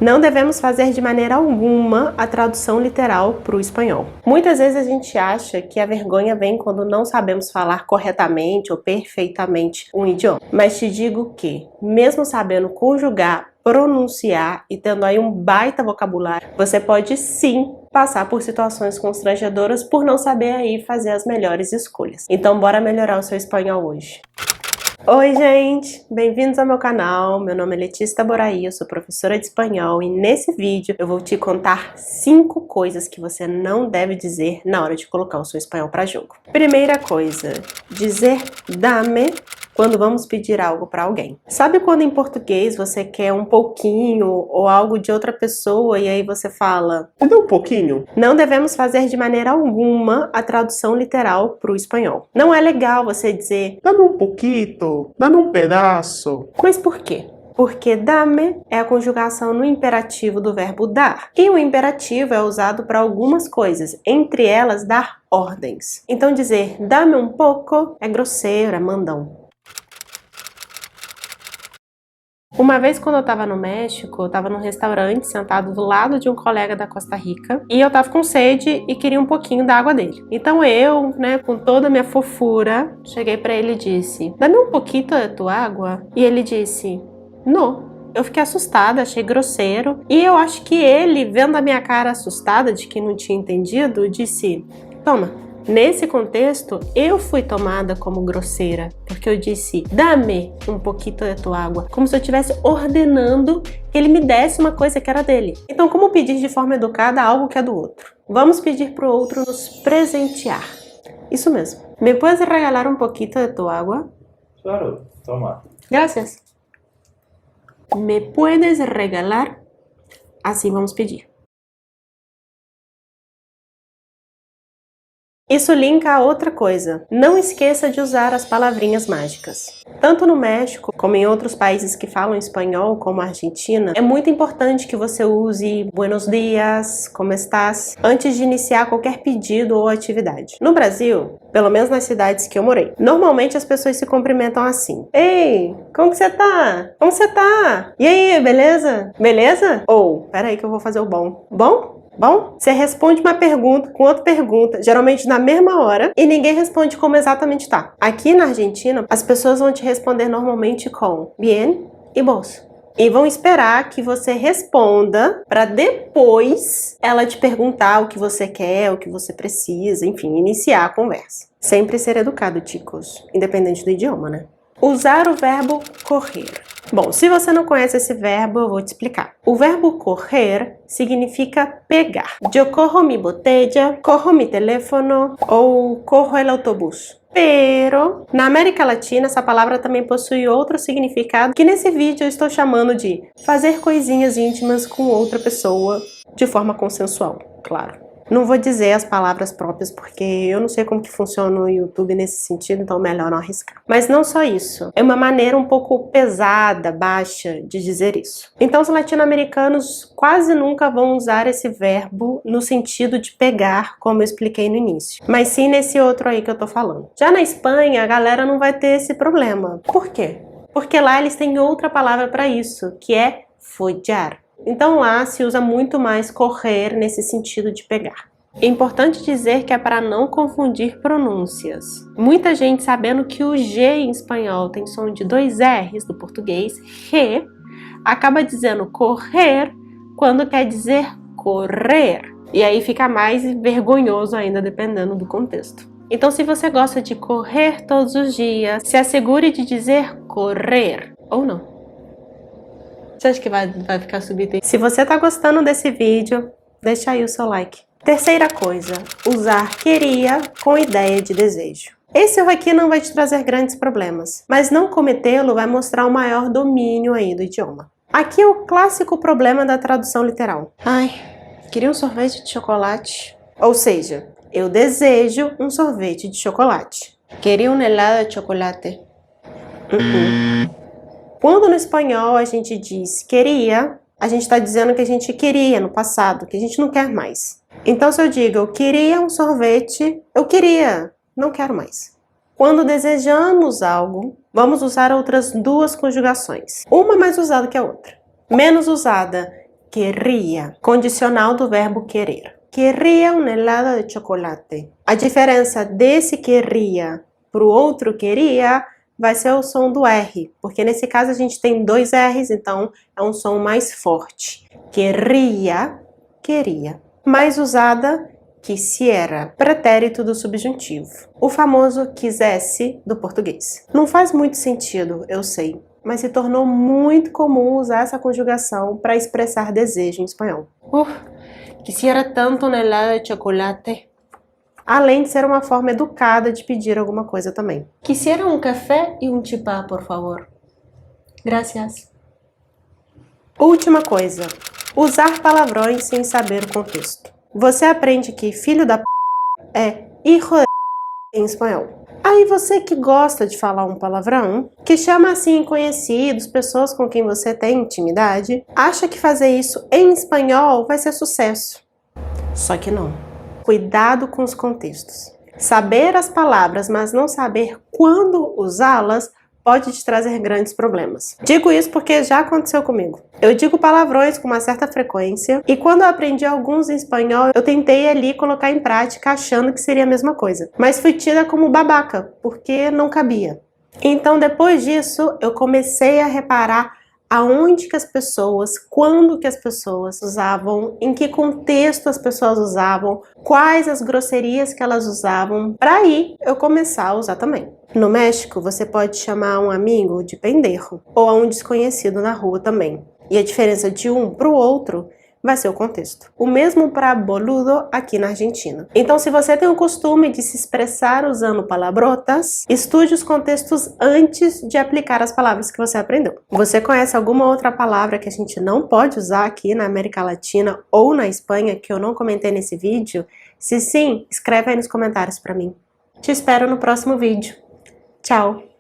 Não devemos fazer de maneira alguma a tradução literal para o espanhol. Muitas vezes a gente acha que a vergonha vem quando não sabemos falar corretamente ou perfeitamente um idioma. Mas te digo que, mesmo sabendo conjugar, pronunciar e tendo aí um baita vocabulário, você pode sim passar por situações constrangedoras por não saber aí fazer as melhores escolhas. Então bora melhorar o seu espanhol hoje. Oi gente, bem-vindos ao meu canal, meu nome é Letícia Taboraí, eu sou professora de espanhol e nesse vídeo eu vou te contar 5 coisas que você não deve dizer na hora de colocar o seu espanhol para jogo. Primeira coisa, dizer dame quando vamos pedir algo para alguém. Sabe quando em português você quer um pouquinho ou algo de outra pessoa e aí você fala, me dá um pouquinho? Não devemos fazer de maneira alguma a tradução literal para o espanhol. Não é legal você dizer, dame um pouquinho, dame um pedaço. Mas por quê? Porque dame é a conjugação no imperativo do verbo dar. E o imperativo é usado para algumas coisas, entre elas dar ordens. Então dizer dame um pouco é grosseiro, é mandão. Uma vez quando eu tava no México, eu tava num restaurante sentado do lado de um colega da Costa Rica e eu tava com sede e queria um pouquinho da água dele. Então eu, com toda a minha fofura, cheguei pra ele e disse, dá-me um pouquinho da tua água? E ele disse, não. Eu fiquei assustada, achei grosseiro e eu acho que ele, vendo a minha cara assustada de que não tinha entendido, disse, toma. Nesse contexto, eu fui tomada como grosseira, porque eu disse, dame um pouquinho da tua água, como se eu estivesse ordenando que ele me desse uma coisa que era dele. Então, como pedir de forma educada algo que é do outro? Vamos pedir para o outro nos presentear. Isso mesmo. ¿Me puedes regalar un poquito de tu agua? Claro, toma. Gracias. ¿Me puedes regalar? Assim vamos pedir. Isso linka a outra coisa. Não esqueça de usar as palavrinhas mágicas. Tanto no México, como em outros países que falam espanhol, como a Argentina, é muito importante que você use buenos dias, como estás, antes de iniciar qualquer pedido ou atividade. No Brasil, pelo menos nas cidades que eu morei, normalmente as pessoas se cumprimentam assim. Ei, como que você tá? Como você tá? E aí, beleza? Beleza? Ou, peraí que eu vou fazer o bom. Bom? Bom, você responde uma pergunta com outra pergunta, geralmente na mesma hora, e ninguém responde como exatamente tá. Aqui na Argentina, as pessoas vão te responder normalmente com bien e vos. E vão esperar que você responda para depois ela te perguntar o que você quer, o que você precisa, enfim, iniciar a conversa. Sempre ser educado, chicos, independente do idioma, né? Usar o verbo correr. Bom, se você não conhece esse verbo, eu vou te explicar. O verbo correr significa pegar. Eu corro mi botella, corro mi teléfono ou corro el autobús. Pero, na América Latina, essa palavra também possui outro significado que nesse vídeo eu estou chamando de fazer coisinhas íntimas com outra pessoa de forma consensual, claro. Não vou dizer as palavras próprias porque eu não sei como que funciona o YouTube nesse sentido, então melhor não arriscar. Mas não só isso, é uma maneira um pouco pesada, baixa de dizer isso. Então os latino-americanos quase nunca vão usar esse verbo no sentido de pegar, como eu expliquei no início. Mas sim nesse outro aí que eu tô falando. Já na Espanha, a galera não vai ter esse problema. Por quê? Porque lá eles têm outra palavra para isso, que é follar. Então lá se usa muito mais correr nesse sentido de pegar. É importante dizer que é para não confundir pronúncias. Muita gente sabendo que o G em espanhol tem som de 2 R's do português, re, acaba dizendo correr quando quer dizer correr. E aí fica mais vergonhoso ainda dependendo do contexto. Então se você gosta de correr todos os dias, se assegure de dizer correr ou não. Você acha que vai ficar subido? Se você tá gostando desse vídeo, deixa aí o seu like. Terceira coisa, usar queria com ideia de desejo. Esse erro aqui não vai te trazer grandes problemas, mas não cometê-lo vai mostrar um maior domínio aí do idioma. Aqui é o clássico problema da tradução literal. Ai, queria um sorvete de chocolate. Ou seja, eu desejo um sorvete de chocolate. Queria um helado de chocolate. Quando no espanhol a gente diz queria, a gente está dizendo que a gente queria no passado, que a gente não quer mais. Então se eu digo eu queria um sorvete, eu queria, não quero mais. Quando desejamos algo, vamos usar outras 2 conjugações. Uma mais usada que a outra. Menos usada, querría. Condicional do verbo querer. Querría um helado de chocolate. A diferença desse querría para o outro queria vai ser o som do R, porque nesse caso a gente tem dois R's, então é um som mais forte. Querría, queria. Mais usada, quisiera, pretérito do subjuntivo. O famoso quisesse do português. Não faz muito sentido, eu sei, mas se tornou muito comum usar essa conjugação para expressar desejo em espanhol. Quisiera tanto um helado de chocolate. Além de ser uma forma educada de pedir alguma coisa também. Quisiera um café e um chipá, por favor. Gracias. Última coisa. Usar palavrões sem saber o contexto. Você aprende que filho da p é hijo de em espanhol. Aí você que gosta de falar um palavrão, que chama assim conhecidos, pessoas com quem você tem intimidade, acha que fazer isso em espanhol vai ser sucesso. Só que não. Cuidado com os contextos. Saber as palavras, mas não saber quando usá-las, pode te trazer grandes problemas. Digo isso porque já aconteceu comigo. Eu digo palavrões com uma certa frequência e quando eu aprendi alguns em espanhol, eu tentei ali colocar em prática achando que seria a mesma coisa. Mas fui tida como babaca, porque não cabia. Então depois disso, eu comecei a reparar aonde que as pessoas, quando que as pessoas usavam, em que contexto as pessoas usavam, quais as grosserias que elas usavam, para aí eu começar a usar também. No México, você pode chamar um amigo de pendejo, ou a um desconhecido na rua também. E a diferença de um para o outro vai ser o contexto. O mesmo para boludo aqui na Argentina. Então, se você tem o costume de se expressar usando palabrotas, estude os contextos antes de aplicar as palavras que você aprendeu. Você conhece alguma outra palavra que a gente não pode usar aqui na América Latina ou na Espanha que eu não comentei nesse vídeo? Se sim, escreve aí nos comentários para mim. Te espero no próximo vídeo. Tchau!